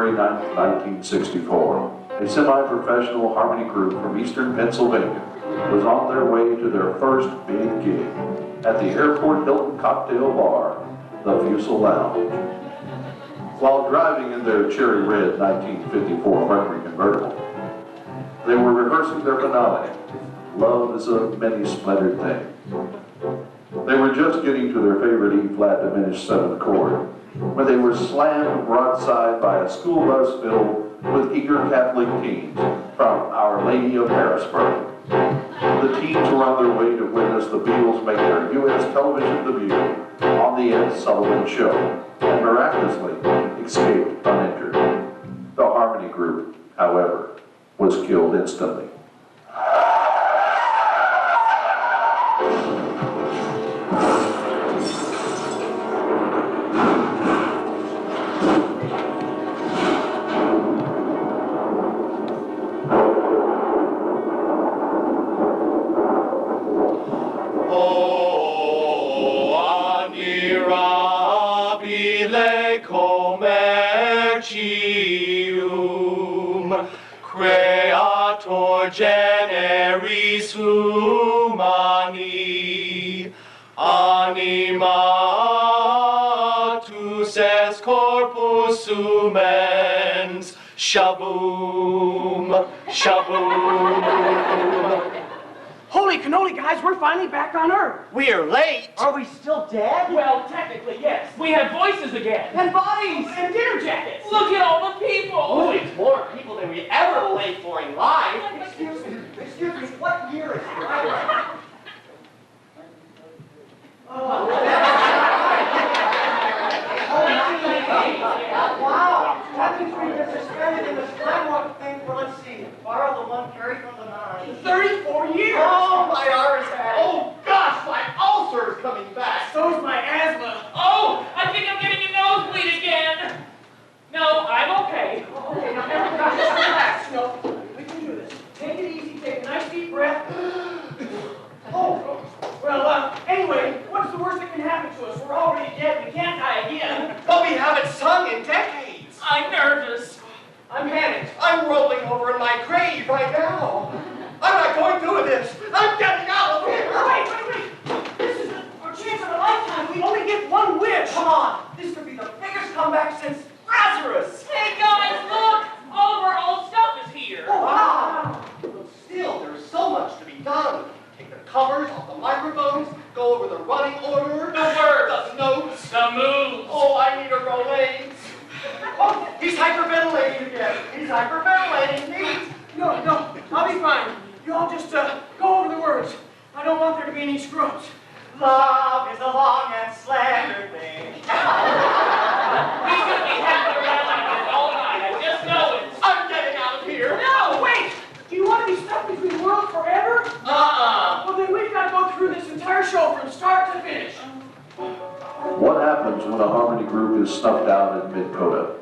January 9, 1964, a semi-professional harmony group from eastern Pennsylvania was on their way to their first big gig at the Airport Hilton Cocktail Bar, the Fusel Lounge. While driving in their cherry red 1954 Mercury convertible, they were rehearsing their finale, Love is a Many Splendored Thing. They were just getting to their favorite E-flat diminished 7th chord when they were slammed broadside by a school bus filled with eager Catholic teens from Our Lady of Harrisburg. The teens were on their way to witness the Beatles make their U.S. television debut on the Ed Sullivan Show, and miraculously escaped uninjured. The harmony group, however, was killed instantly. Creator generis humani, animatus est corpus sumens, shaboom, shaboom. Holy cannoli, guys, we're finally back on Earth. We are late. Are we still dead? Well, technically, yes. We have voices again. And bodies. And dinner jackets. Look at all the people. Oh, it's more people than we ever played for in life. Excuse me, what year is it? Wow, that means we've been suspended in this time walk thing for, let's see, borrow the one carried from the 9. 34 years! Oh, my arm is bad. Oh, gosh, my ulcer is coming back. So's my asthma. Oh, I think I'm getting a nosebleed again. No, I'm okay. Okay, now everybody just relax. No, we can do this. Take it easy, take a nice deep breath. Oh, well, anyway, what's the worst that can happen to us? We're already dead. We can't die again. But we haven't sung in decades. I'm nervous. I'm panicked. I'm rolling over in my grave right now. I'm not going through with this. I'm getting out of here. Wait. This is our chance of a lifetime. We only get one wish. Come on. This could be the biggest comeback since Lazarus. Hey, guys, look. All of our old stuff is here. Oh, wow. But still, there's so much to be done. Take the covers off the microphones, go over the running order, The words. the notes, The moves. Oh, I need a Rolaids. Oh, he's hyperventilating again. He's hyperventilating. No, I'll be fine. You all just go over the words. I don't want there to be any screws. Love is a long and slender thing. He's gonna be happy around like this all night. I just know it. I'm getting out of here. No, wait! Do you want to be stuck between worlds forever? Well, then we've got to go through this entire show from start to finish. What happens when a harmony group is snuffed out in mid-coda?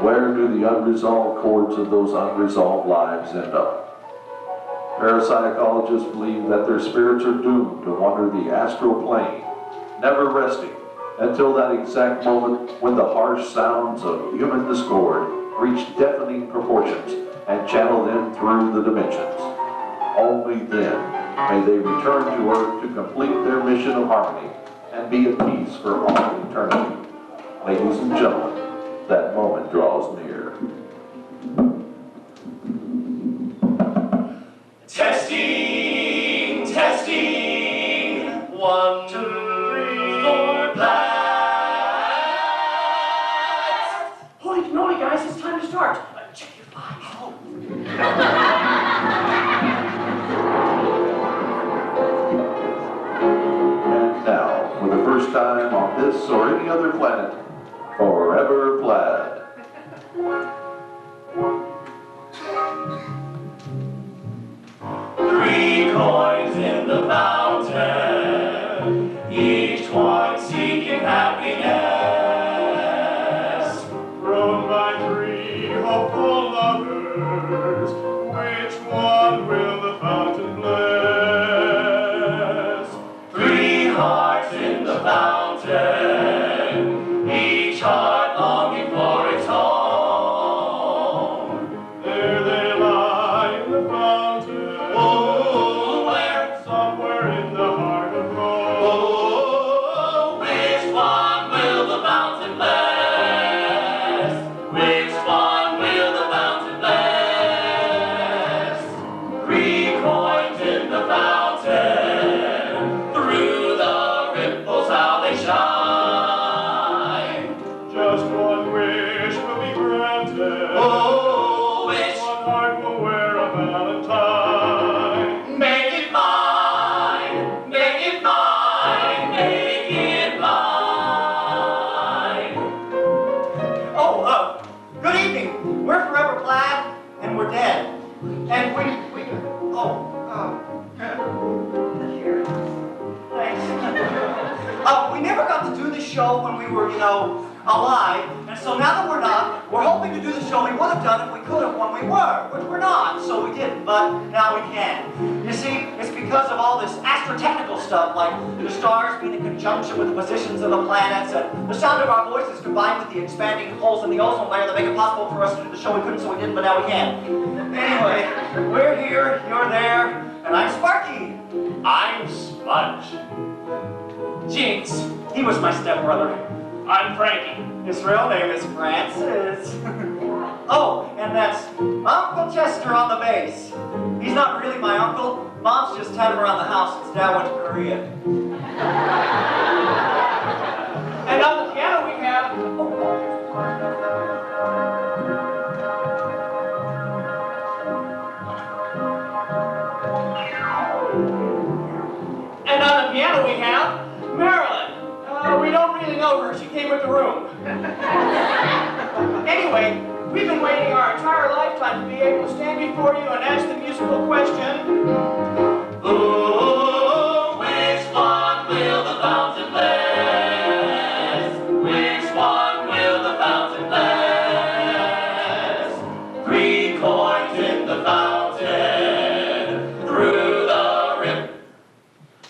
Where do the unresolved chords of those unresolved lives end up? Parapsychologists believe that their spirits are doomed to wander the astral plane, never resting until that exact moment when the harsh sounds of human discord reach deafening proportions and channel them through the dimensions. Only then may they return to Earth to complete their mission of harmony and be at peace for all eternity. Ladies and gentlemen, that moment draws near. Testing. 1, 2, 3, 4, blast. Holy cannoli, guys, it's time to start. Check your files. And now, for the first time on this or any other planet, Forever Plaid. Three coins in the fountain, each one seeking happiness. Thrown by 3 hopeful lovers, which one will the fountain bless? 3 hearts in the fountain, each heart longing for its home. And here. Thanks. We never got to do the show when we were, alive. And so now that we're not, we're hoping to do the show we would have done if we could have when we were, which we're not, so we didn't, but now we can. You see, it's because of all this astrotechnical stuff, like the stars being in conjunction with the positions of the planets, and the sound of our voices combined with the expanding holes in the ozone layer that make it possible for us to do the show we couldn't, so we didn't, but now we can. Anyway, we're here, you're there, and I'm Sparky. I'm Sponge. Jinx, he was my stepbrother. I'm Frankie. His real name is Francis. Oh, and that's Uncle Chester on the bass. He's not really my uncle. Mom's just had him around the house since Dad went to Korea. And on the piano we have... And on the piano we have Marilyn. We don't really know her. She came with the room. Anyway, we've been waiting our entire lifetime to be able to stand before you and ask the musical question. Ooh, which one will the fountain bless? Which one will the fountain bless? 3 coins in the fountain, through the rip,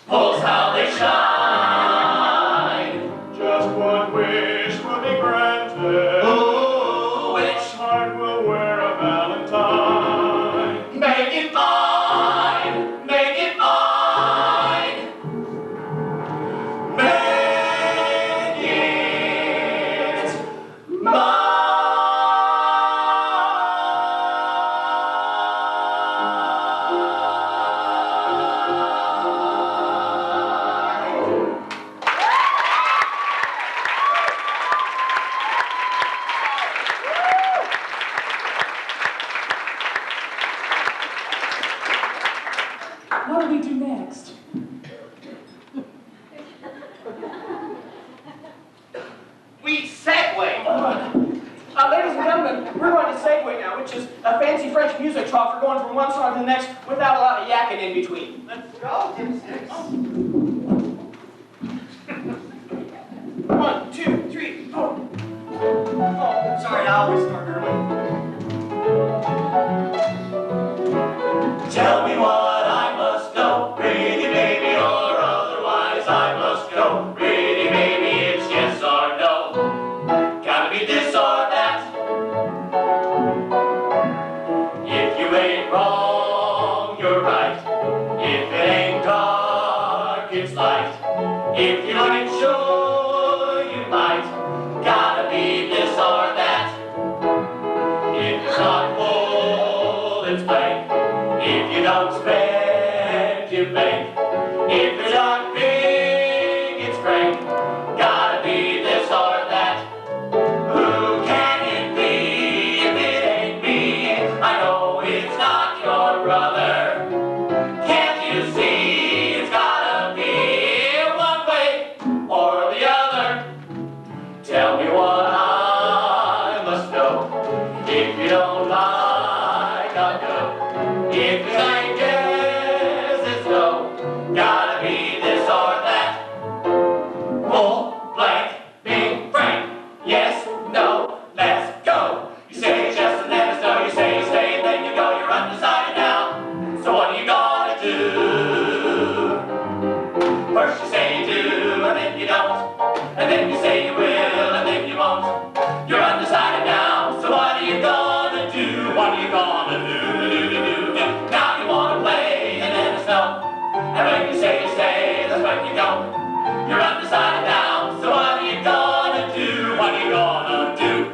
pulls how they shine. Just one wish will be granted. Ooh, which Heart will wear a valentine. make it mine, make it mine, make it mine. What do we do next? We segue. Ladies and gentlemen, we're going to segue now, which is a fancy French music talk for going from one song to the next without a lot of yakking in between. Let's go, dipsticks. 1, 2, 3, 4. Oh, Sorry, I always start early. Tell me what I must know, pretty baby, or otherwise I must go. Pretty baby, it's yes or no. Gotta be this or that. If you ain't wrong, you're right. If it ain't dark, it's light. If you ain't sure, you might. Gotta be this or that. If it's not full, it's blank. If you don't spend, you bank. If it's not big, it's great. Gotta be this or that. Who can it be if it ain't me? I know it's not your brother. Can't you see it's gotta be one way or the other? Tell me what I must know. If you don't like, I'll go. If you ain't yes, it's no. Gotta be this or that. Full, blank, being frank. Yes, no, let's go. You say yes and then it's no. You say you stay and then you go. You're undecided now. So what are you gonna do? First you say you do and then you don't. And then you say you will and then you won't. You're undecided now. So what are you gonna do? What are you gonna do? Now you wanna play and then it's no. And when you say you stay, that's when you go. You're undecided now. So what are you gonna do? What are you gonna do?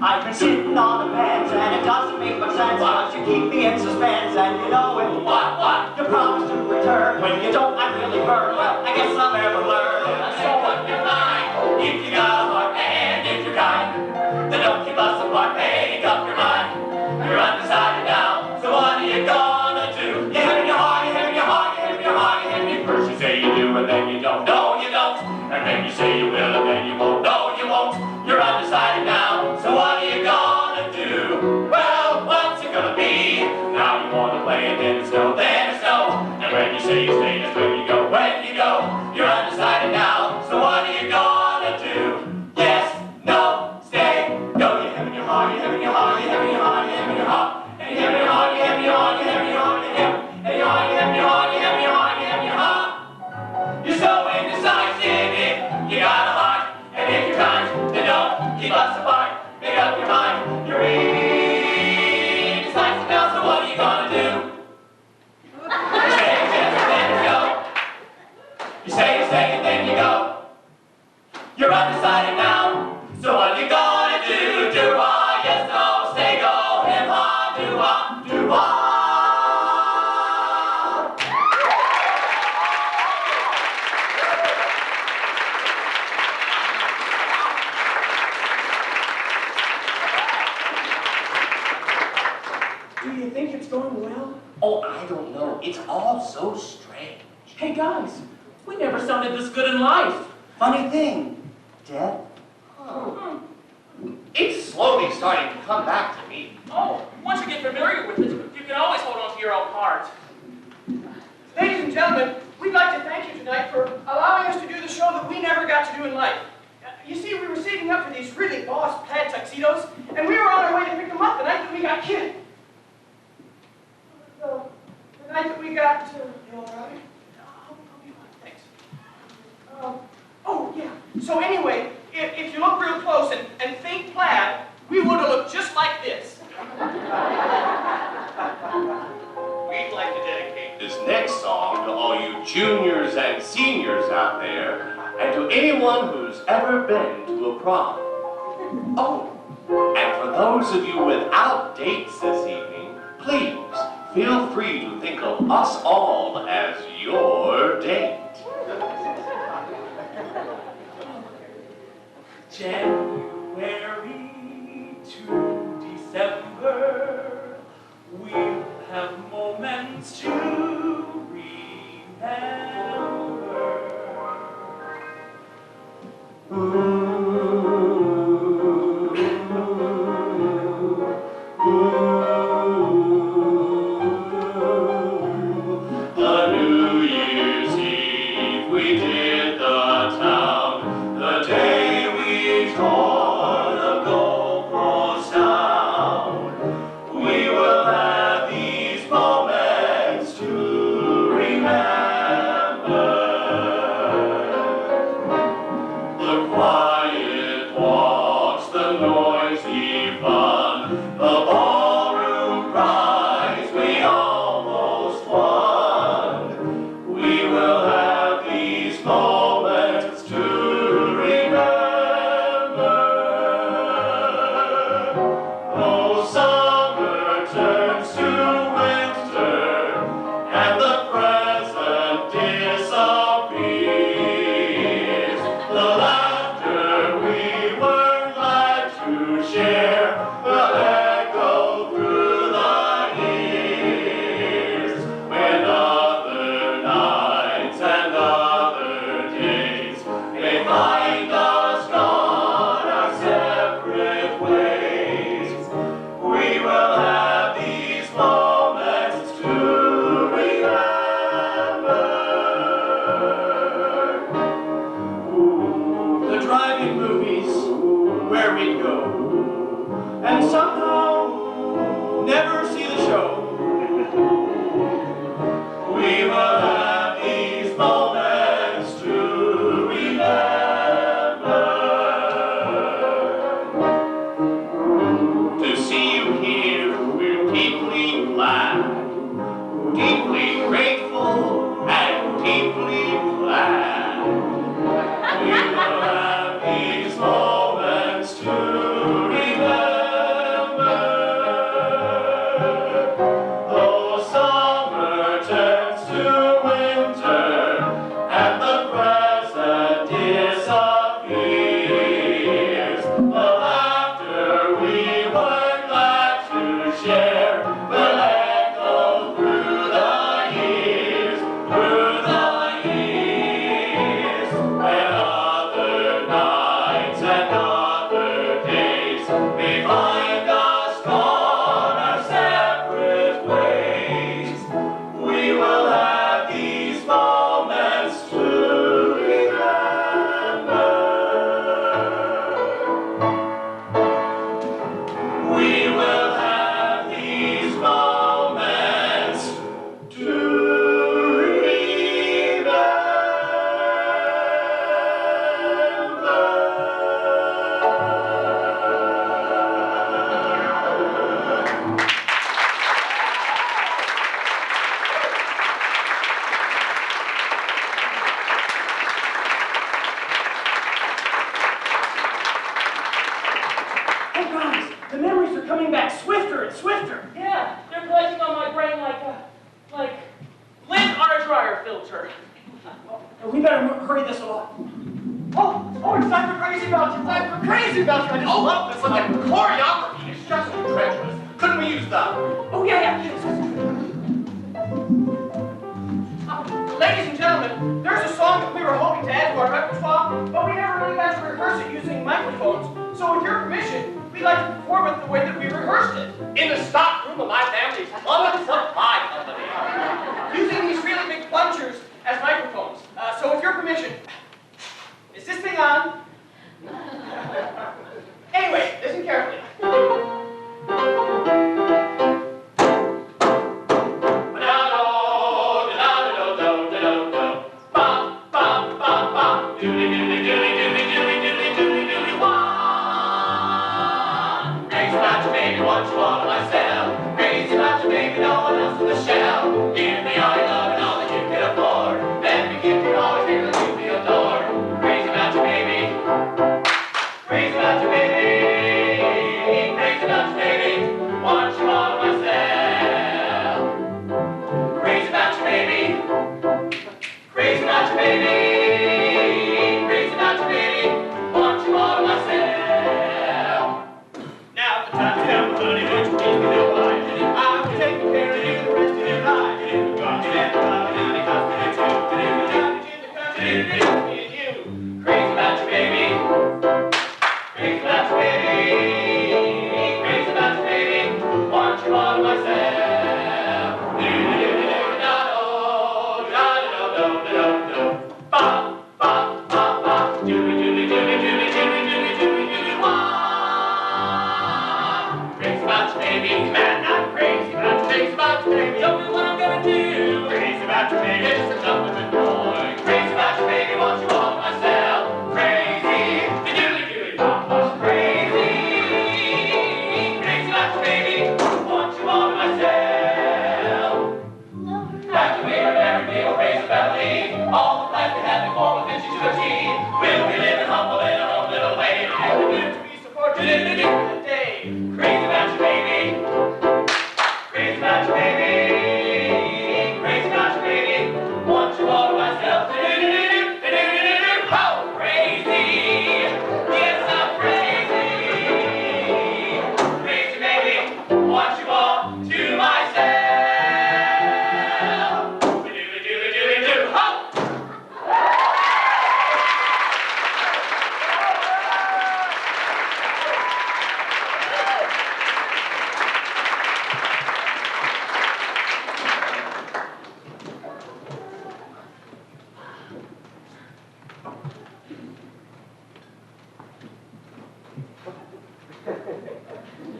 I've been sitting on the bench and it doesn't make much sense. But you keep me in suspense and you know it. What? You promise to return. When you don't, I really burn. Well, I guess I'll never learn. So what you mind? If you got a heart and if you're kind, then don't keep us apart. Make up your mind. You're undecided now. So what are you gonna do? You hit your heart, you hit your heart, you hit your heart, you hit me. First you say you do and then you don't. No, you don't. And then you say you will and then you won't. No, you won't. You're undecided now. So what are you gonna do? Well, what's it gonna be? Now you you want to play, and then it's no, then it's no. And when you say you stay, that's when you go. When you go, you're undecided now. So what are you gonna do? Yes, no, stay, go. You hem in your heart, you hem in your heart, you hem in your heart, you hem in your heart. And you hem in your heart, you hem in your heart, you hem in your heart, you hem in your heart, you hem in your heart, you hem in your heart, you hem in your heart. You're so indecisive if you got a heart. And if you're kind, then don't keep us apart. Make up your mind, you're indecisive now, so what are you gonna do? You say yes, then you go. You say and then you go. You're undecided now, so what are you gonna do? Do I, yes, no, say go, him, ha, do I, do I? Do you think it's going well? Oh, I don't know. It's all so strange. Hey guys, we never sounded this good in life. Funny thing, Dad. It's slowly starting to come back to me. Oh, once you get familiar with it, you can always hold on to your own part. Ladies and gentlemen, we'd like to thank you tonight for allowing us to do the show that we never got to do in life. You see, we were saving up for these really boss plaid tuxedos, and we were on our way to pick them up the night that we got killed. The night that we got... you all right? I'll be fine, thanks. Oh, yeah. So anyway, if you look real close and think plaid, we would have looked just like this. We'd like to dedicate this next song to all you juniors and seniors out there, and to anyone who's ever been to a prom. Oh, and for those of you without dates this evening, please feel free to think of us all as your date. January to December, we'll have moments to remember. The New Year's Eve we did the town, the day we tore the goalpost down. We will have these moments to remember. The quiet walks, the noisy fun, the ballroom prize we almost won. We will have these moments to remember. Though summer turns to winter and the present disappears, the laughter we were glad to share will echo through the years. When other nights and other days may find us gone our separate ways, we will have these moments to remember. The drive-in movies, where we'd go, and somehow never see the show. We will have these moments to remember. To see you here, we're deeply glad, deeply grateful, and deeply glad. We will have these moments to remember. Though summer turns to winter and the present disappears, the laughter we were glad to share will echo through the this a lot. Oh, it's time for Crazy About You. Time for Crazy About You. I just love this. But the choreography is just too treacherous. Couldn't we use the... Oh, yeah. Ladies and gentlemen, there's a song that we were hoping to add to our repertoire, but we never really got to rehearse it using microphones. So with your permission, we'd like to perform it the way that we rehearsed it. In the stock room of my family's plumbing supply company. Using these really big plungers as microphones. So with your permission, is this thing on? Anyway, listen carefully.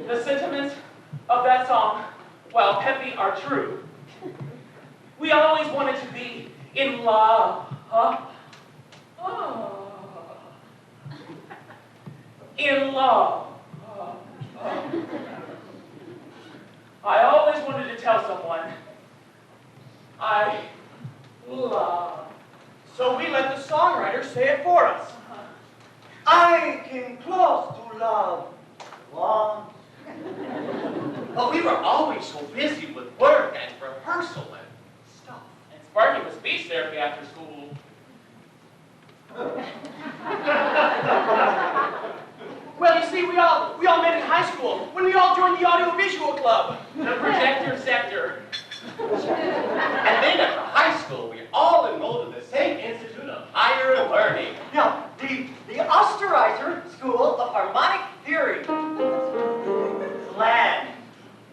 The sentiments of that song, while peppy, are true. We always wanted to be in love, huh? Oh. In love. I always wanted to tell someone I love. So we let the songwriter say it for us. I came close to love once. But we were always so busy with work and rehearsal and stuff. And Sparky was speech therapy after school. Well, you see, we all met in high school when we all joined the audiovisual club. The projector sector. And then at the high school, we all enrolled in the same Institute of Higher Learning. Now, the Osterreicher School of Harmonic Theory. Plaid.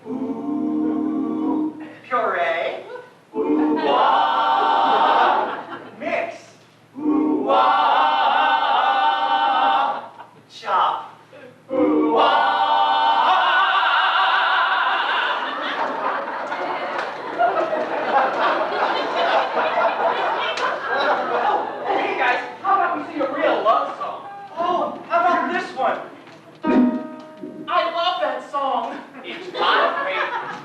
Ooh. Puree. Ooh, wah. Mix. Ooh, wah. Chop. Ooh, wah. Hey guys, how about we sing a real love song? Oh, how about this one? I love that song. It's my favorite.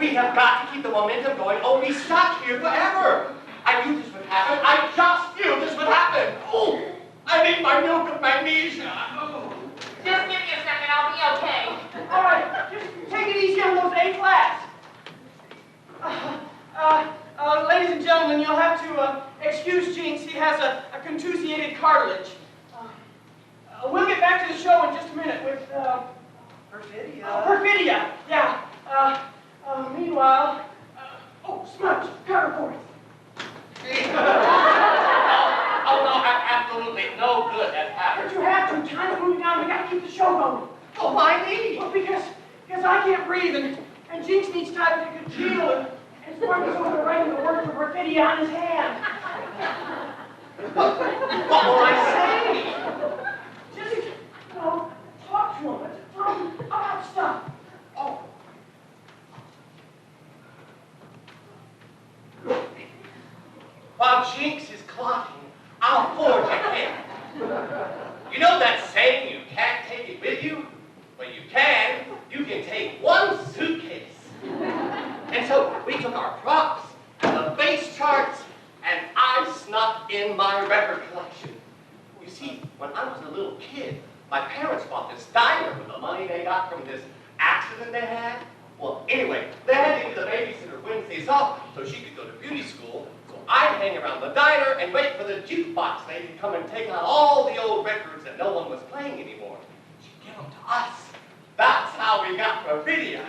We have got to keep the momentum going, or we stuck here forever. I knew this would happen. I just knew this would happen. Oh, I need my milk of magnesia. Oh. Just give me a second, I'll be okay. All right, just take it easy on those A flats. Ladies and gentlemen, you'll have to excuse Jinx. He has a contusiated cartilage. We'll get back to the show in just a minute with Perfidia. Yeah. Meanwhile, oh, Smudge, cover for it. Oh, no, absolutely no good has happened. But you have to. Time's moving down. We got to keep the show going. Oh, why me? Well, because I can't breathe, and Jinx needs time to congeal, and Sparky's over there writing the words of Perfidia on his hand. What will I say? Just, talk to him. Tell him about stuff. Oh. While Jinx is clocking, I'll forge ahead. You know that saying, you can't take it with you? Well, you can. You can take one suitcase. And so we took our props and the bass charts, and I snuck in my record collection. You see, when I was a little kid, my parents bought this diner with the money they got from this accident they had. Well, anyway, they had to give the babysitter Wednesdays off so she could go to beauty school. So I'd hang around the diner and wait for the jukebox lady to come and take out all the old records that no one was playing anymore. She'd give them to us. That's how we got Perfidia.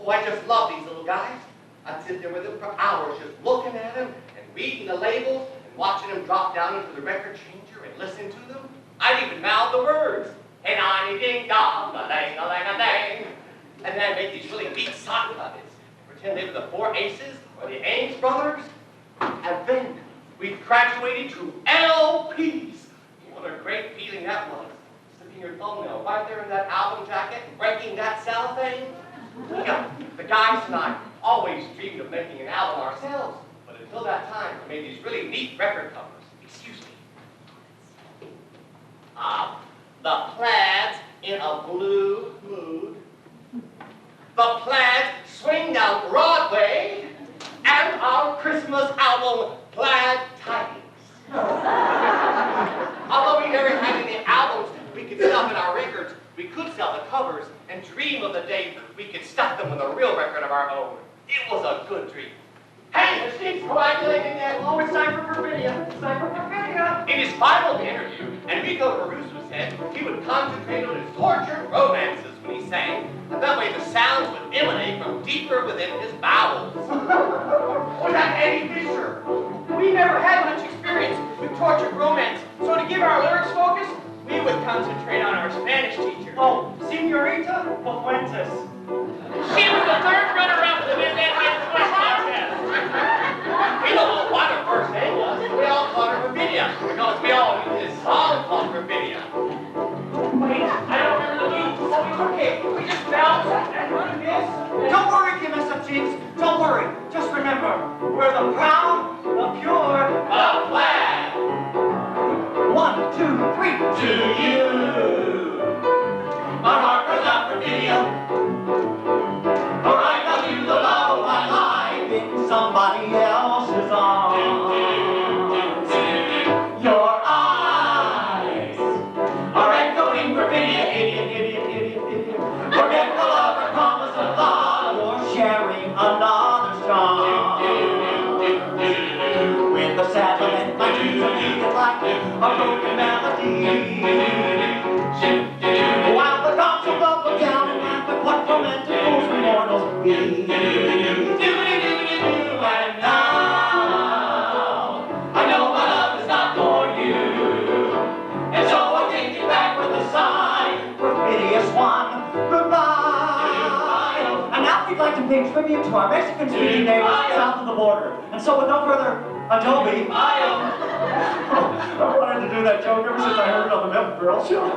Oh, I just love these little guys. I'd sit there with them for hours just looking at them and reading the labels and watching them drop down into the record changer and listen to them. I'd even mouth the words. Hey, nani, ding, dong, a dang, a lang, a dang. And then I'd make these really neat sock puppets and pretend they were the Four Aces or the Ames brothers. And then we graduated to LPs. What a great feeling that was. Sticking your thumbnail right there in that album jacket and breaking that cellophane. You know, the guys and I always dreamed of making an album ourselves. But until that time, we made these really neat record covers. Excuse me. The Plaids in a blue mood. The Plaids swing down Broadway. And our Christmas album, Plaid Tidings. Although we never had any albums we could stuff in our records, we could sell the covers and dream of the day we could stuff them with a real record of our own. It was a good dream. Hey, the Steve's coagulating that. Oh, it's time for Perfidia. It's time for Perfidia. In his final interview, Enrico Caruso said he would concentrate on his tortured romances when he sang, and that way the sounds would emanate from deeper within his bowels. Was that Eddie Fisher? We never had much experience with tortured romance, so to give our lyrics focus, we would concentrate on our Spanish teacher. Oh, Senorita Fuentes. She was the third runner-up to the Miss Anheuser Busch contest. We don't know what her first name was. We all called her Perfidia because we all knew this song called Perfidia. Wait, I don't remember the beat. Oh, it's okay. We just bounce and do this. Don't worry, if you mess up, Jinx. Don't worry. Just remember, we're the proud, the pure, The Plaid. 1, 2, 3. To you, my heart goes out for video. For I love you the love of my life. In somebody else's arms. Your eyes are echoing Perfidia, idiot, idiot, idiot, idiot. Forgetful of her promise of love. You're sharing another's charm. With the sad lament, my dreams are beating like a broken melody. While the drops of love look down and laugh at what romantic fools we mortals be. And now I know my love is not for you, and so I take it back with a sigh. Perfidious one, goodbye. And now we'd like to pay tribute to our Mexican-speaking neighbors south of the border. And so with no further ado, I wanted to do that joke ever since I heard it on the Milk Girl show.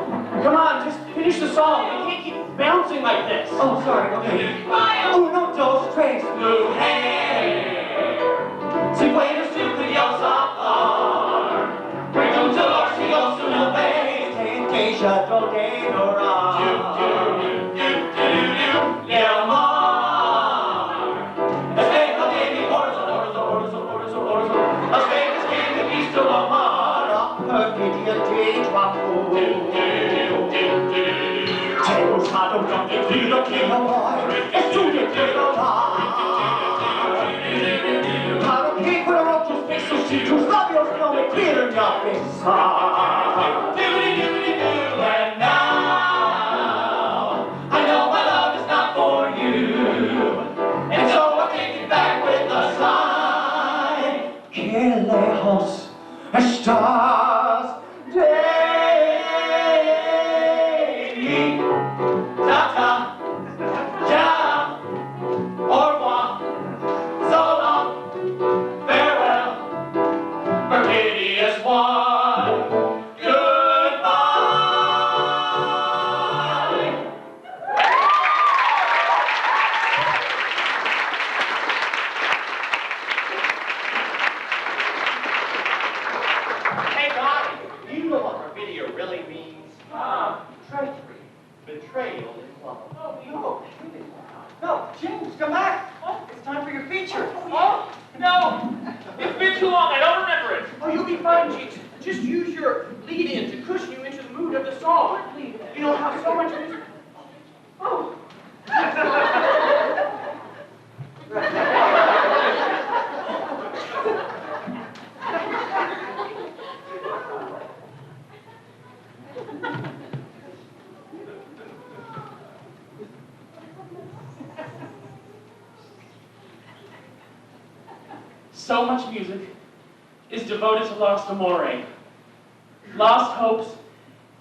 Come on, just finish the song. We can't keep bouncing like this. Oh, sorry, okay. Uno, dos, tres. Blue hair, si puedes tú que Dios amar, pregunto si Dios no ves. Temptation, do de dora. Mi amor, Tables hot and jumping through the king of life. It's to the king of life. How to keep with a rope to fix so she to stop your stomach clear in your face. And now I know my love is not for you. And so I take it back with a sigh. Que lejos estás de mí. Ta-ta, ciao, au revoir, so long, farewell, perfidious one, goodbye. Hey guys, do you know what perfidia really means? Treachery, betrayal in love. No, James, come back. It's time for your feature. Oh, no! It's been too long, I don't remember it. Oh, you'll be fine, Jinx. Just use your lead-in to cushion you into the mood of the song. You know how so much music... Oh. So much music is devoted to lost amore, lost hopes,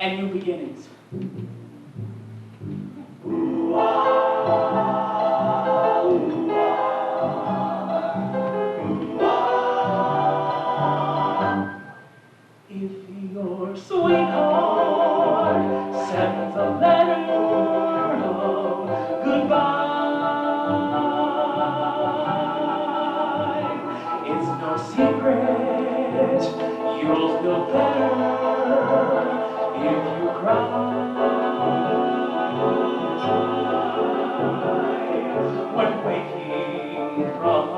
and new beginnings. If your sweetheart sends a letter of goodbye, it's no secret, you'll feel better if you cry. When waking from a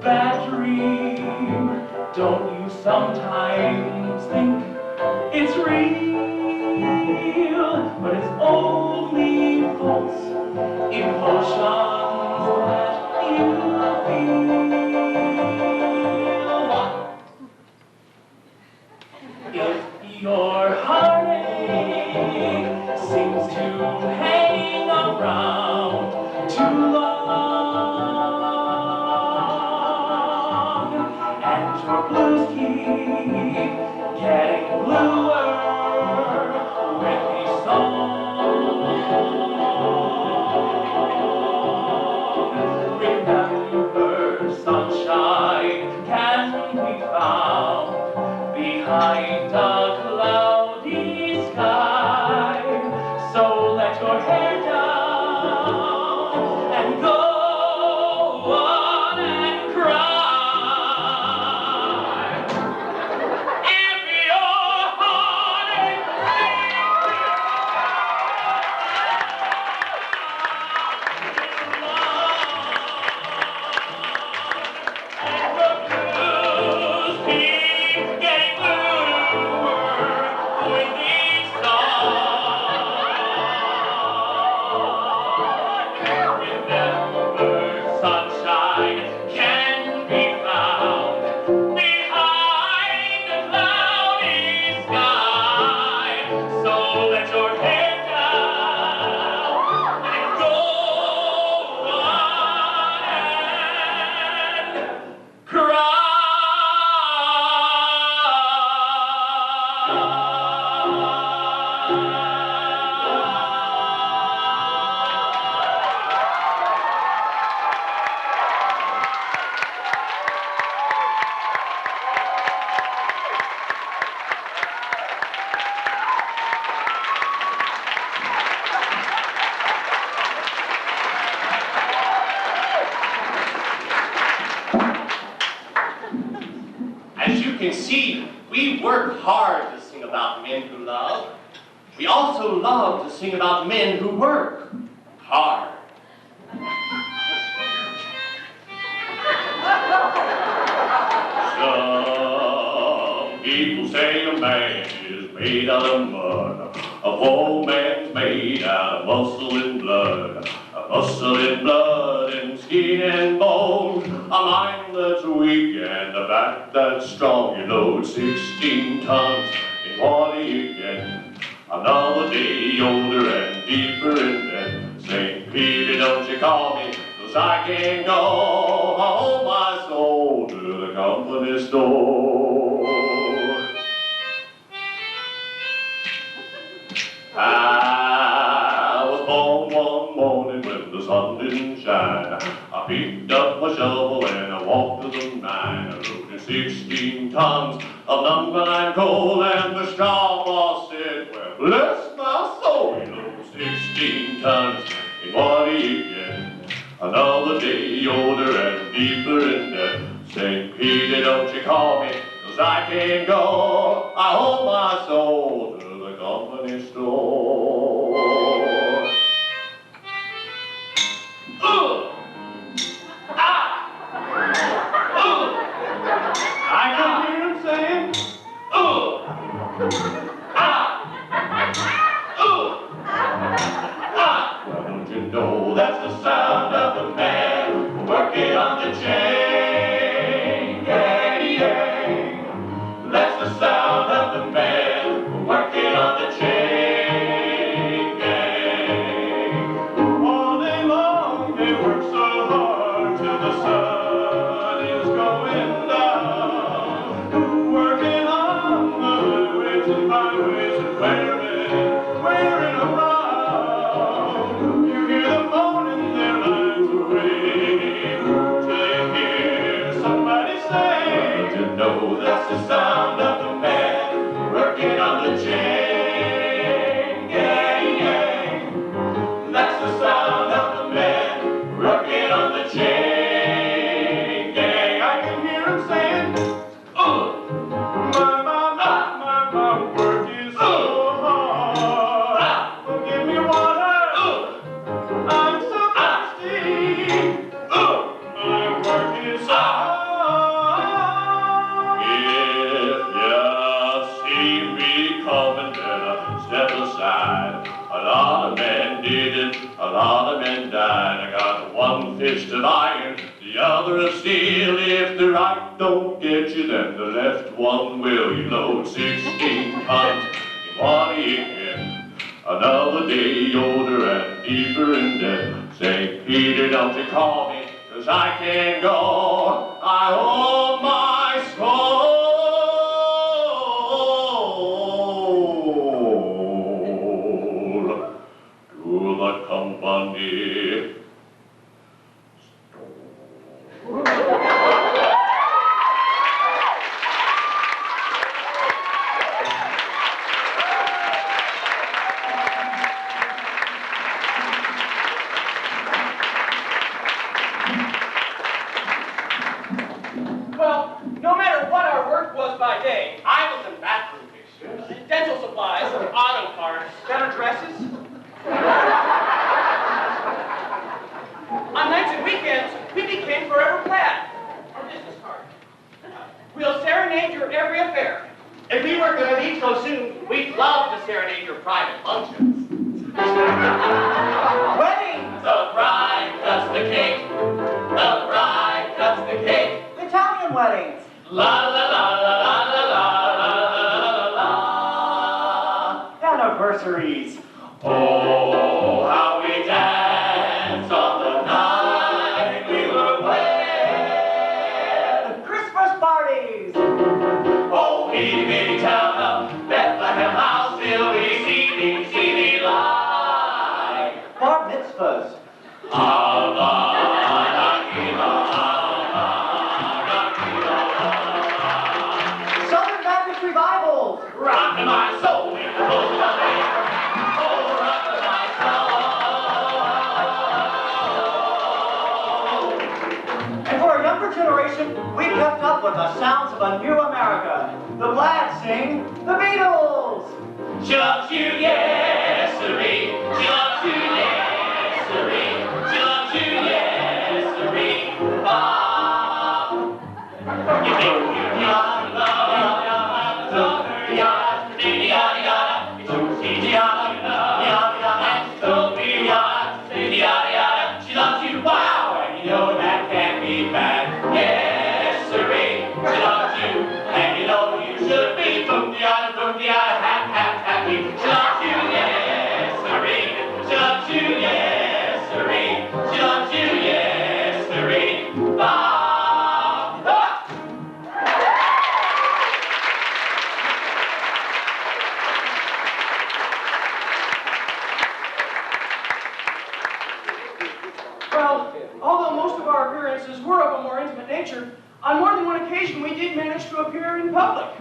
bad dream, don't you sometimes think it's real? But it's only false emotions that you feel. If your heartache seems to hang around too long, and your blues keep getting bluer with each song, remember sunshine can be found behind a cloudy sky. So let your hair down and go on and cry. If your heartache and the blues keep getting bluer with each song. Remember, sunshine can be found behind the cloudy sky. So let your head down and go on and cry. As you can see, we work hard to sing about men who love. We also love to sing about men who work hard. Some people say a man is made made out of mud. A poor man's made out of muscle and blood. Muscle and blood and skin and bones. A mind that's weak and a back that's strong. You load 16 tons in what do you get? Another day older and deeper in debt. St. Peter, don't you call me, 'cause I can't go. I owe my soul to the company store. I was born one morning when the sun didn't shine. I picked up my shovel and I walked to the mine. I loaded 16 tons of number 9 coal, and the straw boss said, well, bless my soul, you load 16 tons, and what do you get? Another day older and deeper in debt. St. Peter, don't you call me, 'cause I can't go. I owe my soul to the company store. I can hear him saying, well, don't you know that's the sound of the man working on the chain gang, gang. That's the sound of the man working on the chain gang. All day long they work so hard till the sun is going down. Working on the highways and byways and wearing around. You hear them moaning their lives away till you hear somebody say, You know that's the sound of the man working on the chain gang, gang. That's the sound of the man working on the chain gang. I can hear him saying, my work is so hard. Give me water. I'm so thirsty. My work is so hard. if you see me coming, better step aside. A lot of men did it, a lot of men died. I got one fist of iron, the other of steel. If the right don't get you, then the left one will. You load 16 tons, and what do you get? Another day older and deeper in debt. St. Peter, don't you call me, 'cause I can't go. I owe my soul to the company. Well, no matter what our work was by day, I was in bathroom fixtures. dental supplies, auto parts, better dresses. On nights and weekends, we became forever Plaid, our business card. We'll serenade your every affair. If we were going to leave so soon, we'd love to serenade your private luncheons. Weddings! The bride cuts the cake. The bride cuts the cake. Italian weddings! La la la la la la la la la la. Anniversaries! Oh, how we danced on the night we were wed. Christmas parties! Oh, itty bitty town of Bethlehem, how still we see thee lie. Bar mitzvahs! Allah, Southern Baptist revivals! rockin' my soul in the boat of air. Oh, rockin' my soul. And for a younger generation, we kept up with the sounds of a new America. The Plaid sing the Beatles! She loves you, yes, sirree. She loves you, yes, sirree. She loves you, yes, sirree. Bob. You think you're young, love, young, yada, yada, yada, Well, although most of our appearances were of a more intimate nature, on more than one occasion we did manage to appear in public.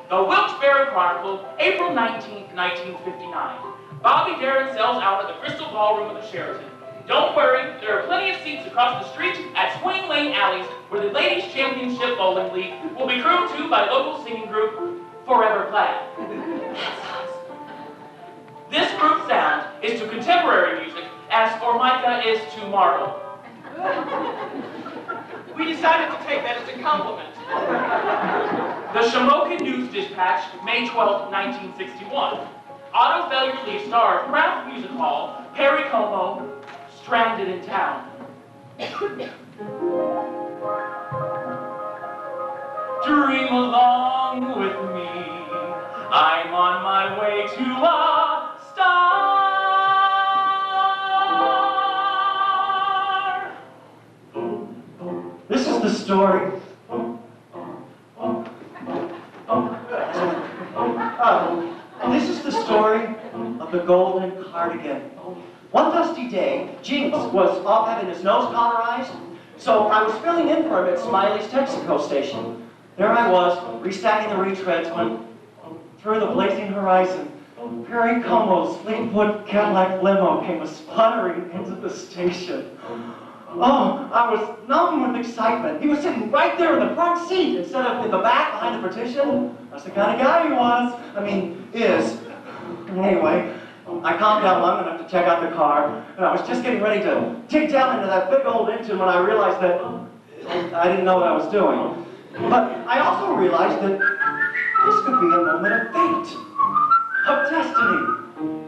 The Wilkes-Barre Chronicle, April 19th, 1959. Bobby Darin sells out at the Crystal Ballroom of the Sheraton. Don't worry, there are plenty of seats across the street at Swing Lane Alleys where the Ladies Championship Bowling League will be crooned to by local singing group Forever Plaid. This group's sound is to contemporary music as Formica is to marble. We decided to take that as a compliment. The Shamokin News Dispatch, May 12, 1961. Auto failure leaves star of Kraft Music Hall, Perry Como, stranded in town. Dream along with me, I'm on my way to a star. This is the story. This is the story of the golden cardigan. One dusty day, Jinx was off having his nose cauterized, so I was filling in for him at Smiley's Texaco station. There I was, restacking the retreads when, through the blazing horizon, Perry Como's Fleetwood Cadillac limo came sputtering into the station. Oh, I was numb with excitement. He was sitting right there in the front seat instead of in the back behind the partition. That's the kind of guy he was. Is. Anyway, I calmed down long enough to check out the car, and I was just getting ready to dig down into that big old engine when I realized that I didn't know what I was doing. But I also realized that this could be a moment of fate, of destiny.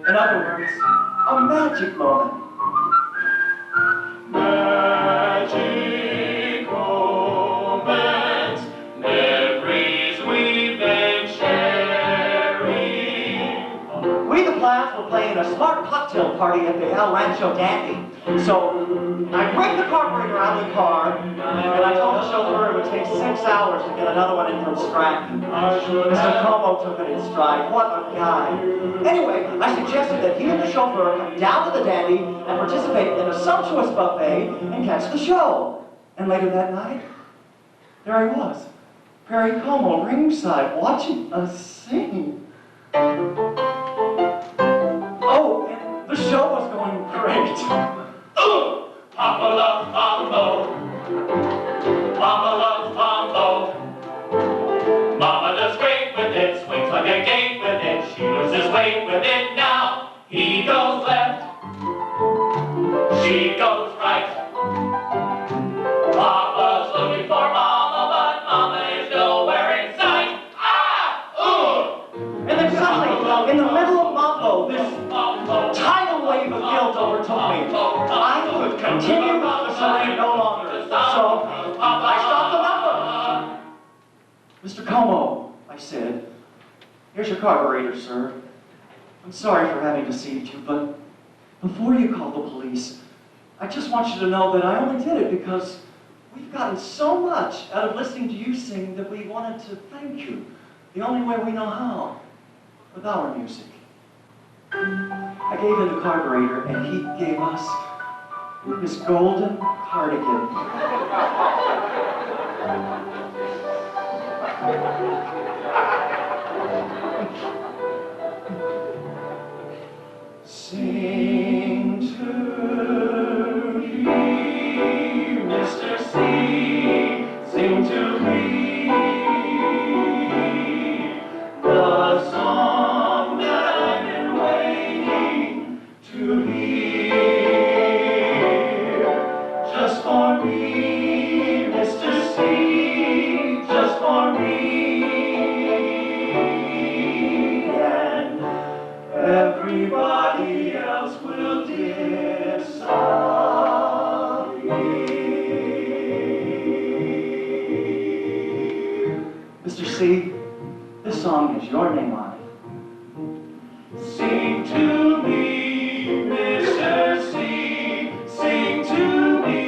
In other words, a magic moment. Magic moments, memories we've been sharing. We the Plaids were playing a smart cocktail party at the El Rancho Dandy. So I rigged the carburetor out of the car, and I told the chauffeur it would take 6 hours to get another one in from Stratton. Mr. Como took it in stride. What a guy. Anyway, I suggested that he and the chauffeur come down to the Dandy and participate in a sumptuous buffet and catch the show. And later that night, there I was, Perry Como ringside, watching us sing. Oh, and the show was going great. Ooh, Papa loves Pombo. Mama loves Pombo. Mama does great with it, swings like a gate with it. She loses weight with it now. He goes left, she goes right. Papa's looking for Mama, but Mama is nowhere in sight. Ah! Ooh! And then suddenly, in the middle of Mambo, this tidal wave of guilt overtook me. I could continue the story no longer. So I stopped the number. Mr. Como, I said, here's your carburetor, sir. I'm sorry for having deceived you, but before you call the police, I just want you to know that I only did it because we've gotten so much out of listening to you sing that we wanted to thank you the only way we know how, with our music. I gave him the carburetor, and he gave us his golden cardigan. Sing to me, Mr. C. Sing to me the song that I've been waiting to hear. Just for me, Mr. C. Just for me. And everybody else will disappear. Mr. C, this song has your name on it. Sing to me, Mr. C. Sing to me,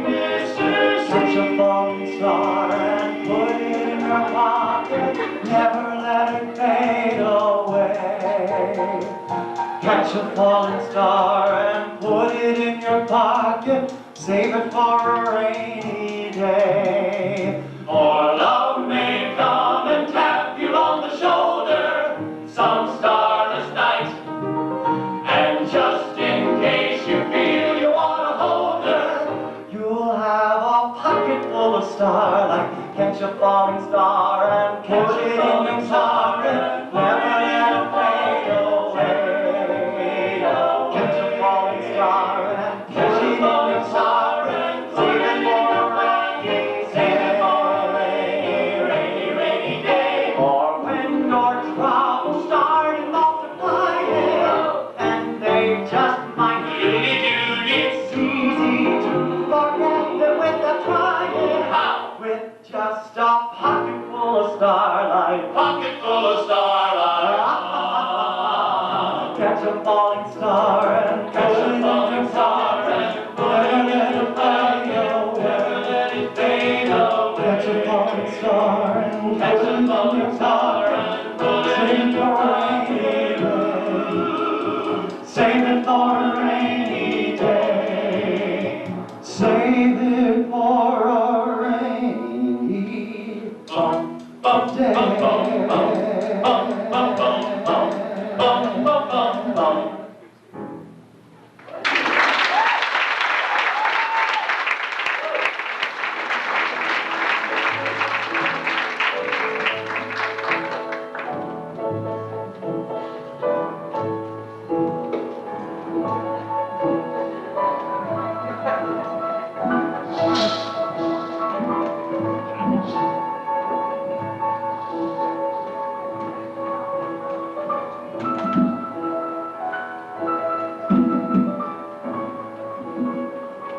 Mr. C. Such a falling star and put it in your pocket. Never let it fade away. Catch a falling star and put it in your pocket. Save it for a rainy day. Or love may come and tap you on the shoulder some starless night. And just in case you feel you want to hold her, You'll have a pocket full of starlight. Catch a falling star and put it in your pocket. Never let it fade away. Catch a falling star and put it in your pocket. Save it for a rainy day. Or when your troubles start multiplying, and they just might it's easy to forget that with a trying, with just a pocket full of starlight. pocket full of starlight. Catch a falling star and Catch put it a in falling your star pocket. and never let it fade away. Catch a falling star and Catch put it a in falling your star pocket. and put it Save in it your for a pocket. rainy day. Save it for a rainy day. Save it for a rainy Bum, bum, bum, bum, bum, bum, bum, bum, bum, bum, bum, bum, bum.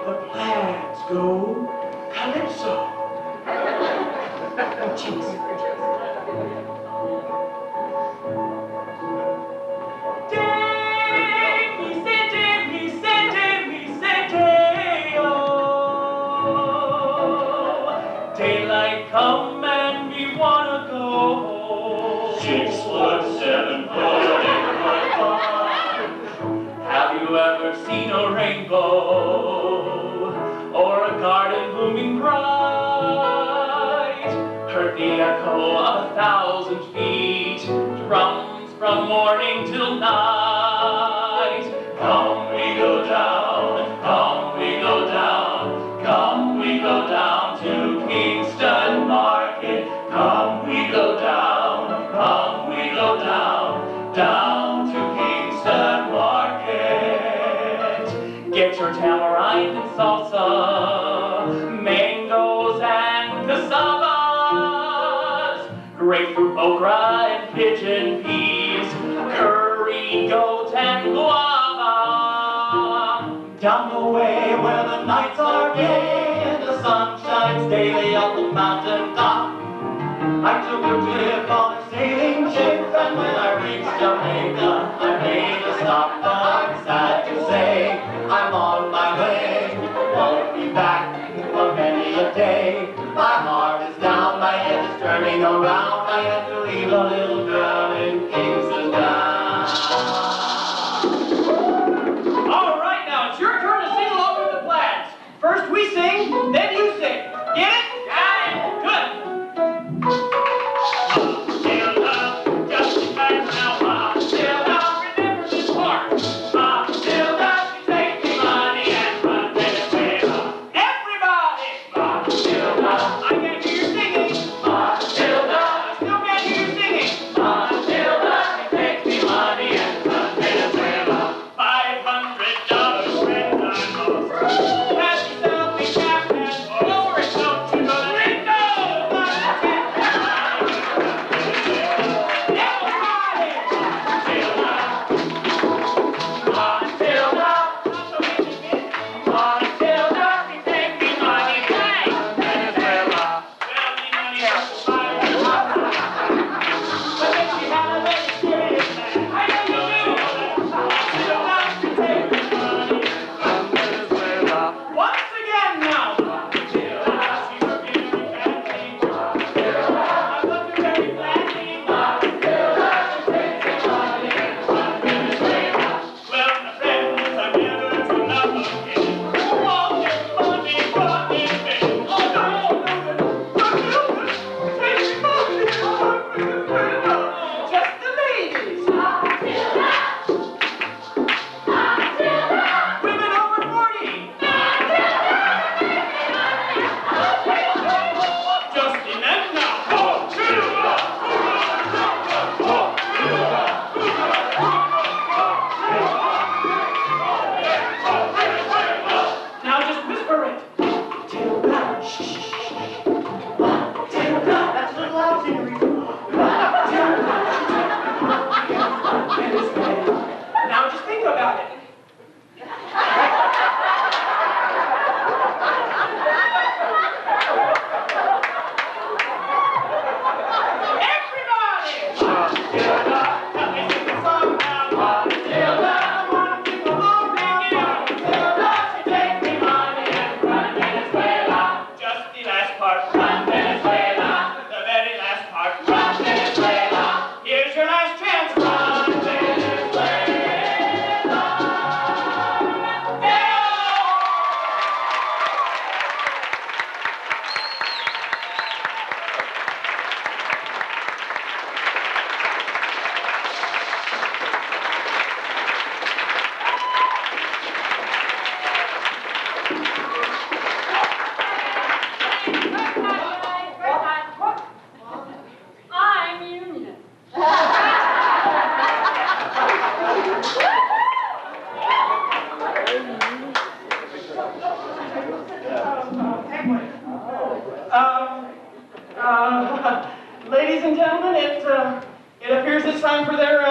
The Plaids go calypso. Oh, jeez. Daylight come and we wanna go. 6 foot, 7 foot, 8 foot long. Have you ever seen a rainbow or a garden blooming bright? Heard the echo of 1,000 feet, drums from morning till night. Come we go down, come we go down, come we go down to Kingston Market. Come we go down, come we go down, down to Kingston Market. Get your tamarind and salsa, mangoes and cassavas, grapefruit, okra and pigeon peas, curry goat and guava. Down the way where the nights are gay and the sun shines daily up the mountain top. I took a trip on a sailing ship, and when I reached Jamaica, I made a stop. But I'm sad to say I'm on my way. Won't be back for many a day. My heart is down, my head is turning around. I had to leave a little girl in Kingston Town. All right, now it's your turn to sing along with the Plaids. First we sing, then you sing. Get it? Got it. Good. Still love, just back now, Still don't remember this part. still love, you take me money and run Venezuela. Everybody. Still love, I can't hear you singing. still love, I still can't hear you singing. got it. I'm Union. Ladies and gentlemen, it appears it's time for their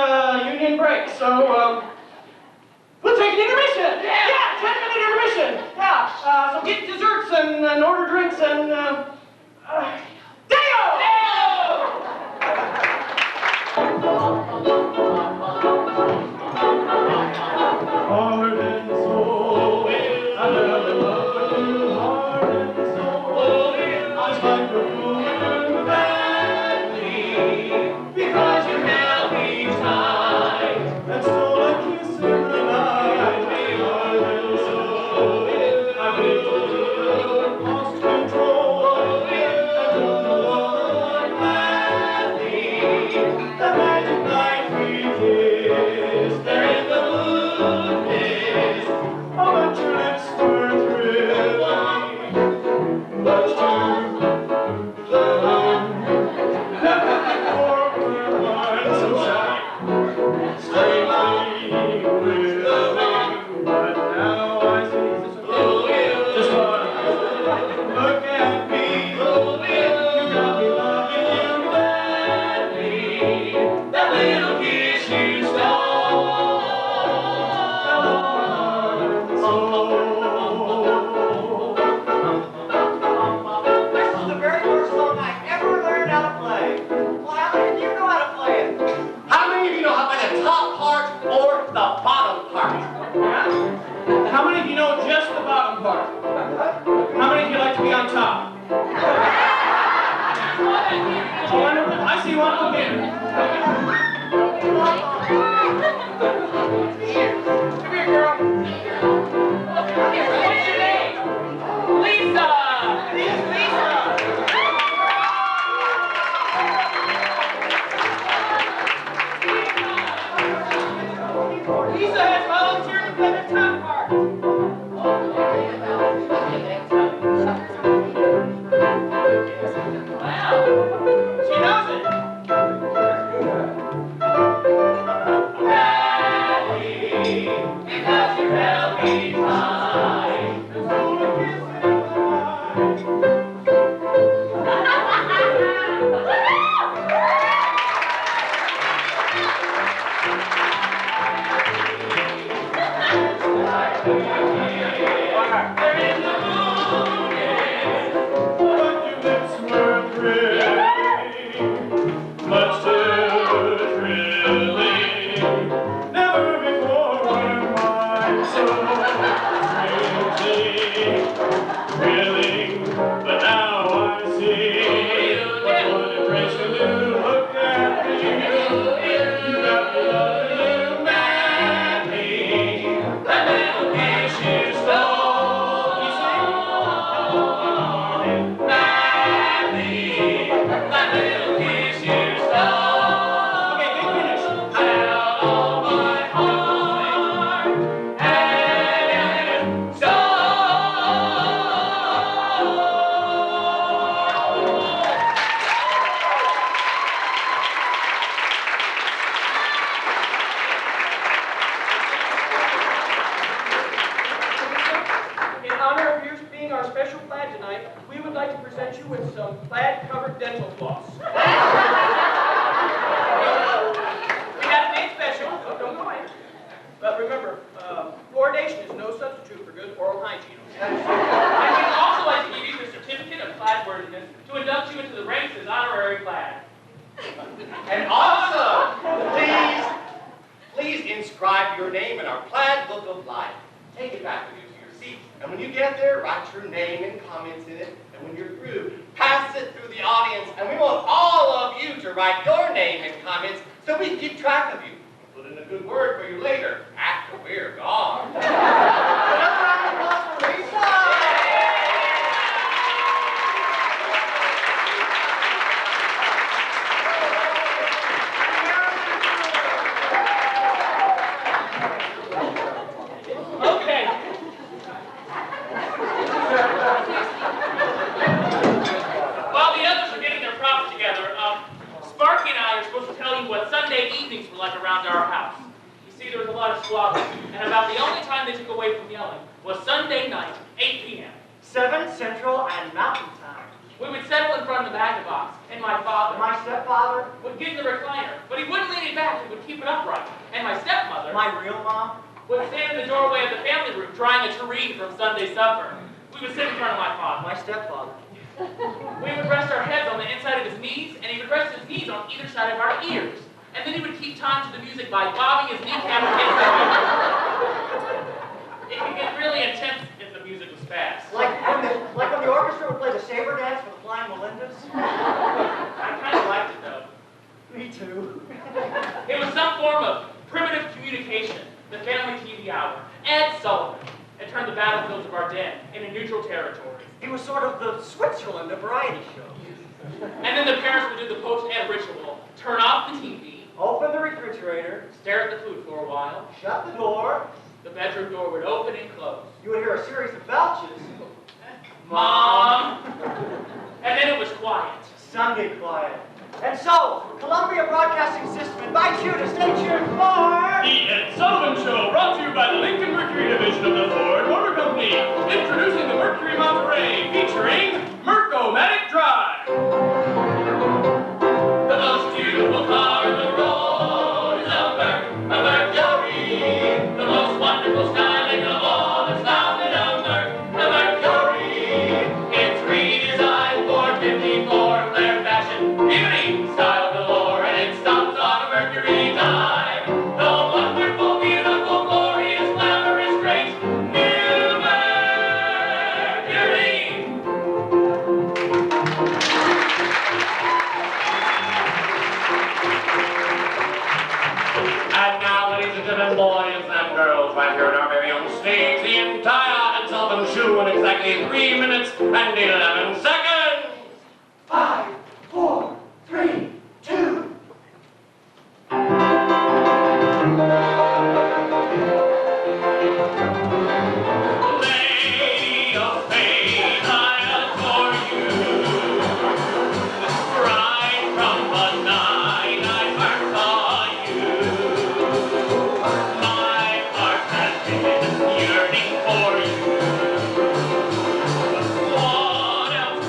union break. So we'll take an intermission. Yeah, 10-minute intermission. Yeah. So get desserts and order drinks and Deo! Heart and soul, I never loved you, heart and soul, just like a fool badly, because you held me tight, and stole a kiss in the night, heart and soul, I really lost control, and took the Lord gladly, the magic night we kissed, there in the oh, but your lips were thrilling, much too loving. For hearts so shy, strangely willing, but now I see just what look at me. You got me loving you gladly. That little kiss you stole. This is the very first song I ever learned how to play. Well, how many of you know how to play it? How many of you know how to play the top part or the bottom part? Yeah? How many of you know just the bottom part? How many of you like to be on top? Oh, I see one over here. Come here, girl. What's your name? Lisa! Lisa has volunteered to play the top part. She knows it. Because you held me tight. Much too thrilling. Never before were mine so strangely willing. But now I see what impression you look at me. You got me loving you madly. That little kiss you stole. You see? Madly. That little kiss you stole. Okay, big finish. Out of my heart and soul. In honor of your being our special Plaid tonight, we would like to present you with some Plaid-covered dental floss. We have it made special, so don't go in. But remember, type your name in our Plaid Book of Life. Take it back with you to your seat, and when you get there, write your name and comments in it, and when you're through, pass it through the audience, and we want all of you to write your name and comments so we can keep track of you. Put in a good word for you later, after we're gone. Okay. While the others are getting their props together, Sparky and I are supposed to tell you what Sunday evenings were like around our house. You see, there was a lot of squabbling, and about the only time they took away from yelling was Sunday night, 8 p.m. 7 Central and Mountain Time. We would settle in front of the magnet box, and my father My stepfather, would get in the recliner, but he wouldn't lean it back, he would keep it upright. And my stepmother my real mom, would stand in the doorway of the family room drying a tureen from Sunday supper. We would sit in front of my father. my stepfather. We would rest our heads on the inside of his knees, and he would rest his knees on either side of our ears. And then he would keep time to the music by bobbing his kneecap against the music. It could get really intense if the music was fast. Like when the orchestra would play the saber dance for the Flying Melindas. I kind of liked it, though. Me too. It was some form of primitive communication, the family TV hour. Ed Sullivan had turned the battlefields of our den into neutral territory. He was sort of the Switzerland of variety shows. And then the parents would do the post-Ed ritual, turn off the TV, Open the refrigerator, stare at the food for a while, shut the door. the bedroom door would open and close. You would hear a series of belches. Mom! And then it was quiet. Sunday quiet. And so, Columbia Broadcasting System invites you to stay tuned for... The Ed Sullivan Show, brought to you by the Lincoln Mercury Division of the Ford Motor Company. Introducing the Mercury Monterey, featuring Merc-O-Matic Drive. The most beautiful car in the road is a Mercury. The most wonderful styling of all is found in a Mercury. It's redesigned for 54 flair fashion, beauty, style galore, and it stops on a Mercury dime. The wonderful, beautiful, glorious, glamorous, great new Mercury. And now, ladies and gentlemen, boys and girls, right here on our very own stage, the entire Ed Sullivan Show in exactly 3 minutes and 11 seconds. 5, 4, 3, 2... Lady of faith, I adore you. Right from the night I first saw you, my heart has been yearning for you. What else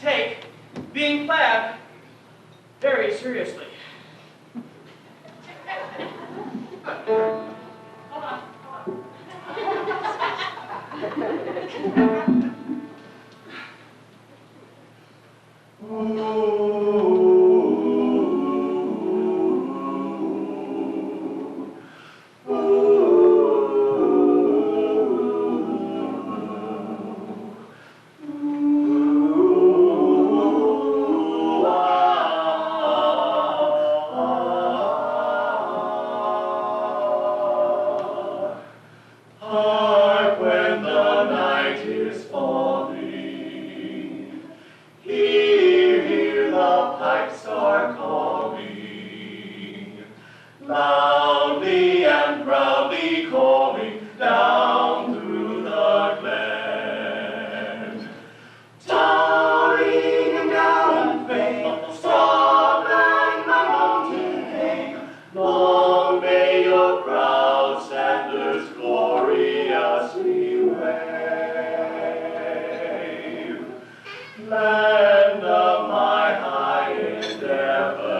take being Plaid very seriously. Hold on. Hark when the night is falling, hear the pipes are calling, loudly and proudly calling down through the glen. Towering and gallant fame, strong and my mountain hang, long may your proud standards gloriously wave. Land of my high endeavor,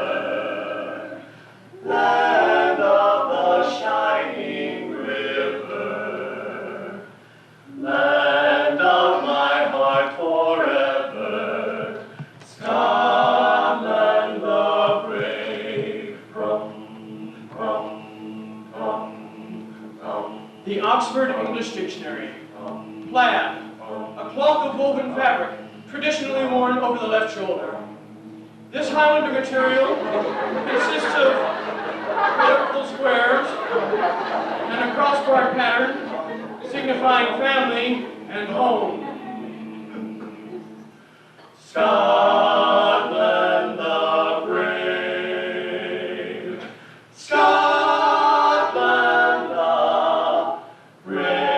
land of the shining river, land of my heart forever, Scotland the brave. Rum, rum, rum, rum. The Oxford English Dictionary. Plaid, a cloth of woven fabric, traditionally worn over the left shoulder. This Highlander material consists of vertical squares and a crossbar pattern signifying family and home. Scotland the brave, Scotland the brave.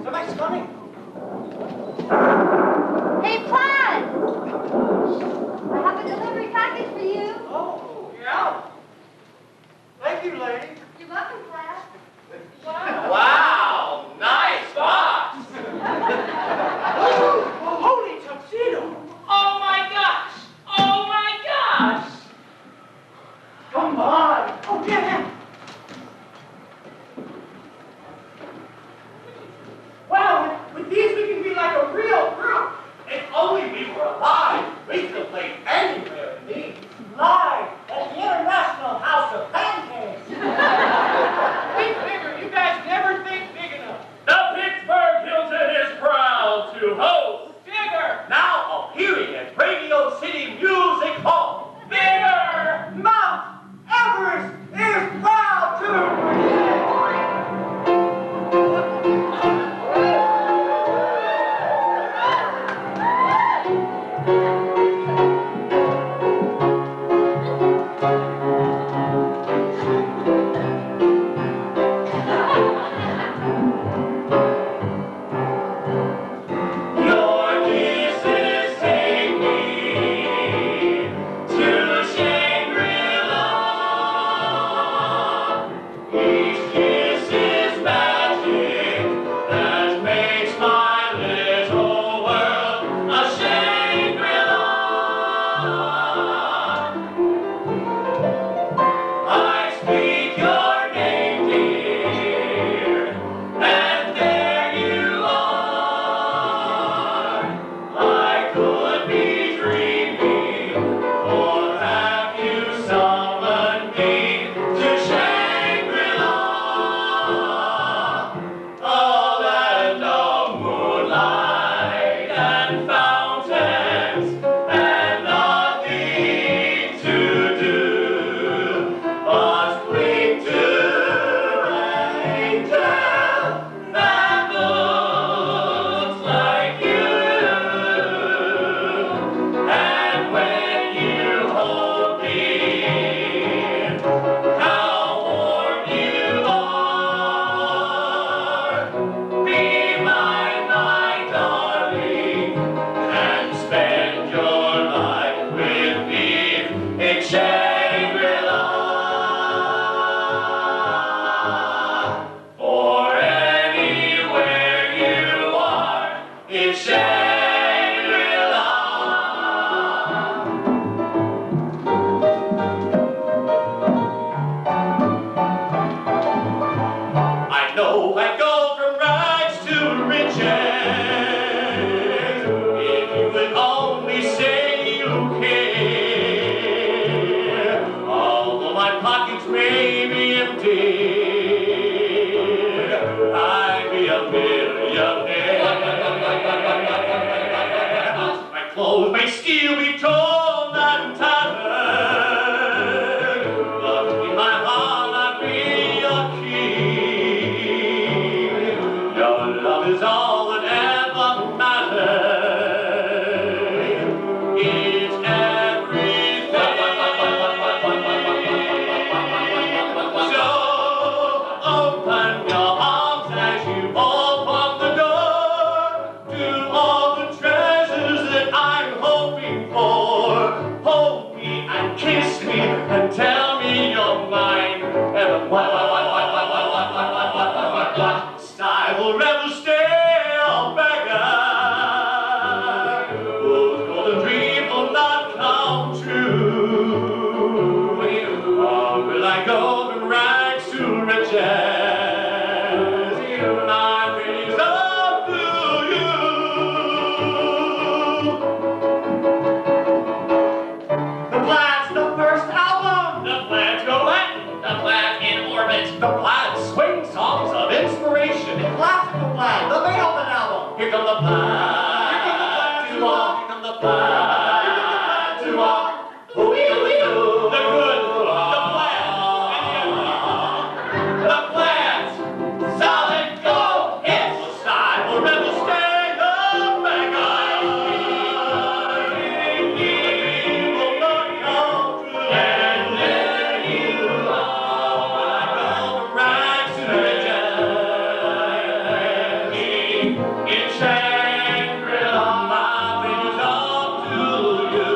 Somebody's coming. Hey, Plaid! I have a delivery package for you. Oh, yeah. Thank you, lady. You're welcome, Plaid. Wow, nice box. Oh, holy tuxedo! Oh my gosh! Oh my gosh! Come on! Oh, get him! Wow, with these we can be like a real group. If only we were alive, we could have played anywhere in these. Live at the International House of Pancakes. Think bigger. You guys never think big enough. The Pittsburgh Hilton is proud to host Bigger! now appearing at Radio City Music Hall. Bigger! Mount Everest is proud to Your kisses take me to Shangri-La. Each kiss is magic that makes my little world a Shangri-La. A pockets may be empty, I'd be a millionaire. My clothes may still be torn and tattered, but in my heart I'd be a king. Your love is all that ever matters. It's everything. So open your arms as you open the door to all the treasures that I'm hoping for. Hold me and kiss me and tell me you're mine. And I will never stay a beggar. Those golden dreams will not come true. Or will I go from rags to riches? My feelings up to you. The Plaid's the first album. The Plaid's go Latin. The Plaid in orbit. The Plaid swing songs of inspiration. The classical Plaid. The Beethoven album. Here come the Plaid. Here come the Plaid. To all. Here come the Plaid. To all. Ooh-wee-oo-wee-oo. The good. The Plaid. And the ugly. The Plaid's solid gold hits. The style will never stay the beggar. Will not come true. And there you are. When I go from rags to riches. In Shangri-La, my fingers up to you.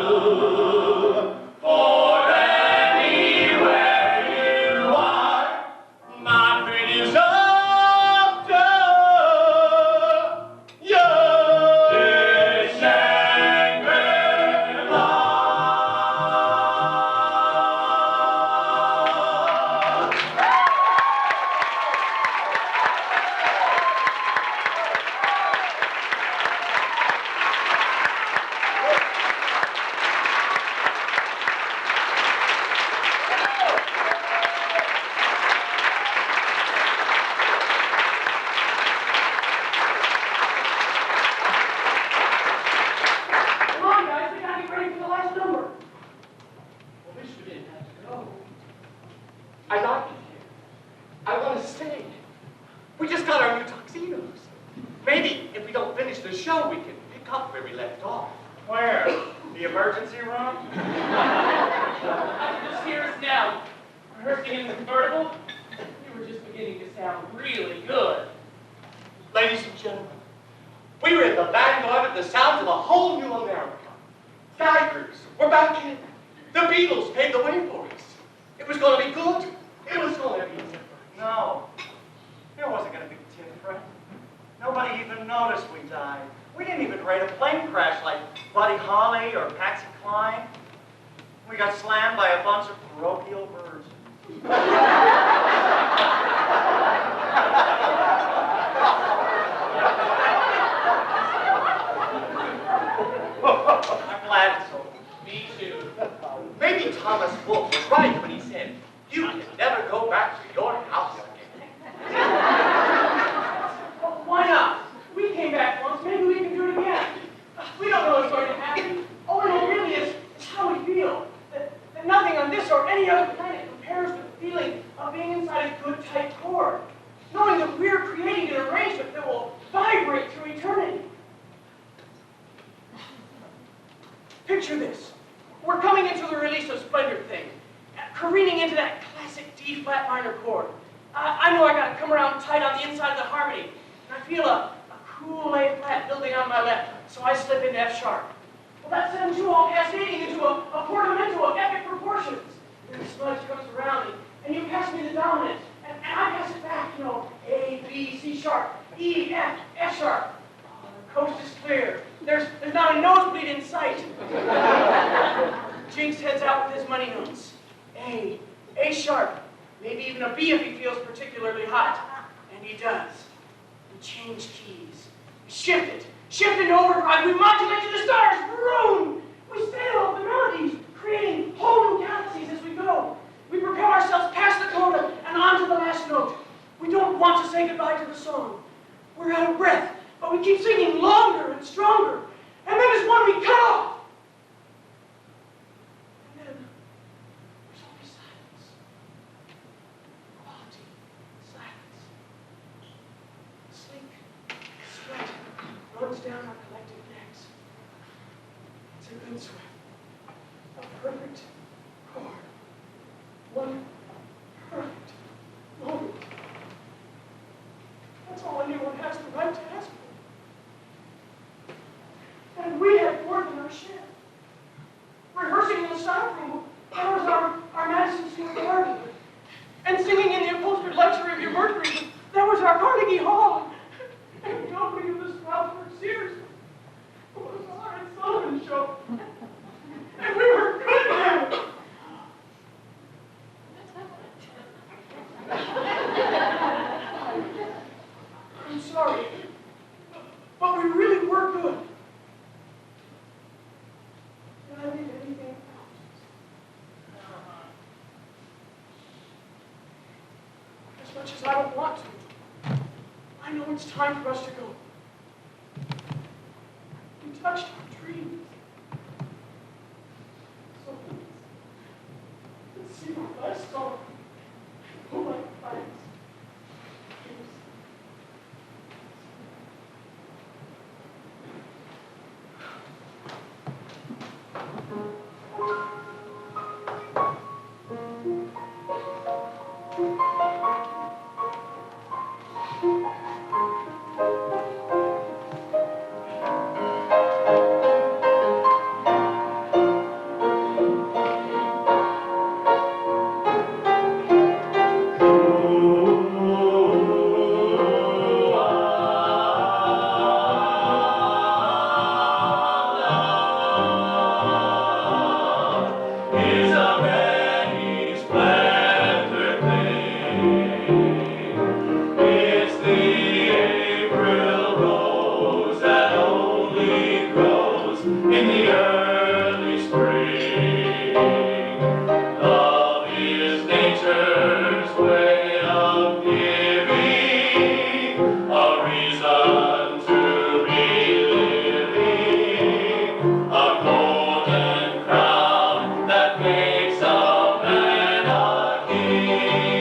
For anywhere you are, my fingers up to you. In Shangri-La. Come on, guys, we gotta get ready for the last number. I wish we didn't have to go. I like it here. I want to stay. We just got our new tuxedos. Maybe if we don't finish the show, we can pick up where we left off. Where? The emergency room? Just hear us now. Rehearsing in the convertible, we were just beginning to sound really good. Ladies and gentlemen, we were in the vanguard of the sounds of a whole new America. Tigers, we're back in. The Beatles paved the way for us. It was going to be good. It was going to be different. No. It wasn't going to be different. Nobody even noticed we died. We didn't even rate a plane crash like Buddy Holly or Patsy Cline. We got slammed by a bunch of parochial birds. I'm glad it's over. Me too. Maybe Thomas Wolfe was right when he said, you can never go back to your house again. Well, why not? We came back once, maybe we can do it again. We don't know what's going to happen. All we know really is how we feel. That nothing on this or any other planet compares with the feeling of being inside a good, tight core. Knowing that we're creating an arrangement that will vibrate through eternity. Picture this. We're coming into the release of Splendor thing, careening into that classic D flat minor chord. I know I got to come around tight on the inside of the harmony, and I feel a cool A flat building on my left, so I slip into F sharp. Well, that sends you all cascading into a portamento of epic proportions. And the smudge comes around, and you pass me the dominant, and I pass it back, you know, A, B, C sharp, E, F, F sharp. Oh, the coast is clear. There's not a nosebleed in sight. Jinx heads out with his money notes. A sharp, maybe even a B if he feels particularly hot. And he does. We change keys. We shift into overdrive. We modulate to the stars. Vroom! We sail off the melodies, creating whole new galaxies as we go. We propel ourselves say goodbye to the song. We're out of breath, but we keep singing longer and stronger. And then there's one we cut off. And then there's only silence. Quality silence. Sleep, sweat runs down our collective necks. It's a good sweat. A perfect chord. One perfect moment. That's all anyone has the right to ask for. And we had more than our share. Rehearsing in the staff room, that was our Madison Square Garden. And singing in the upholstered lecture of your Mercury, that was our Carnegie Hall. And the opening of the Stroudsburg Sears was our Ed Sullivan show. And we were good at it. I'm sorry, but we really were good. Did I leave anything out? As much as I don't want to, I know it's time for us to go. We touched our dreams. So let's see my last song. Oh my friends. That makes a man a king.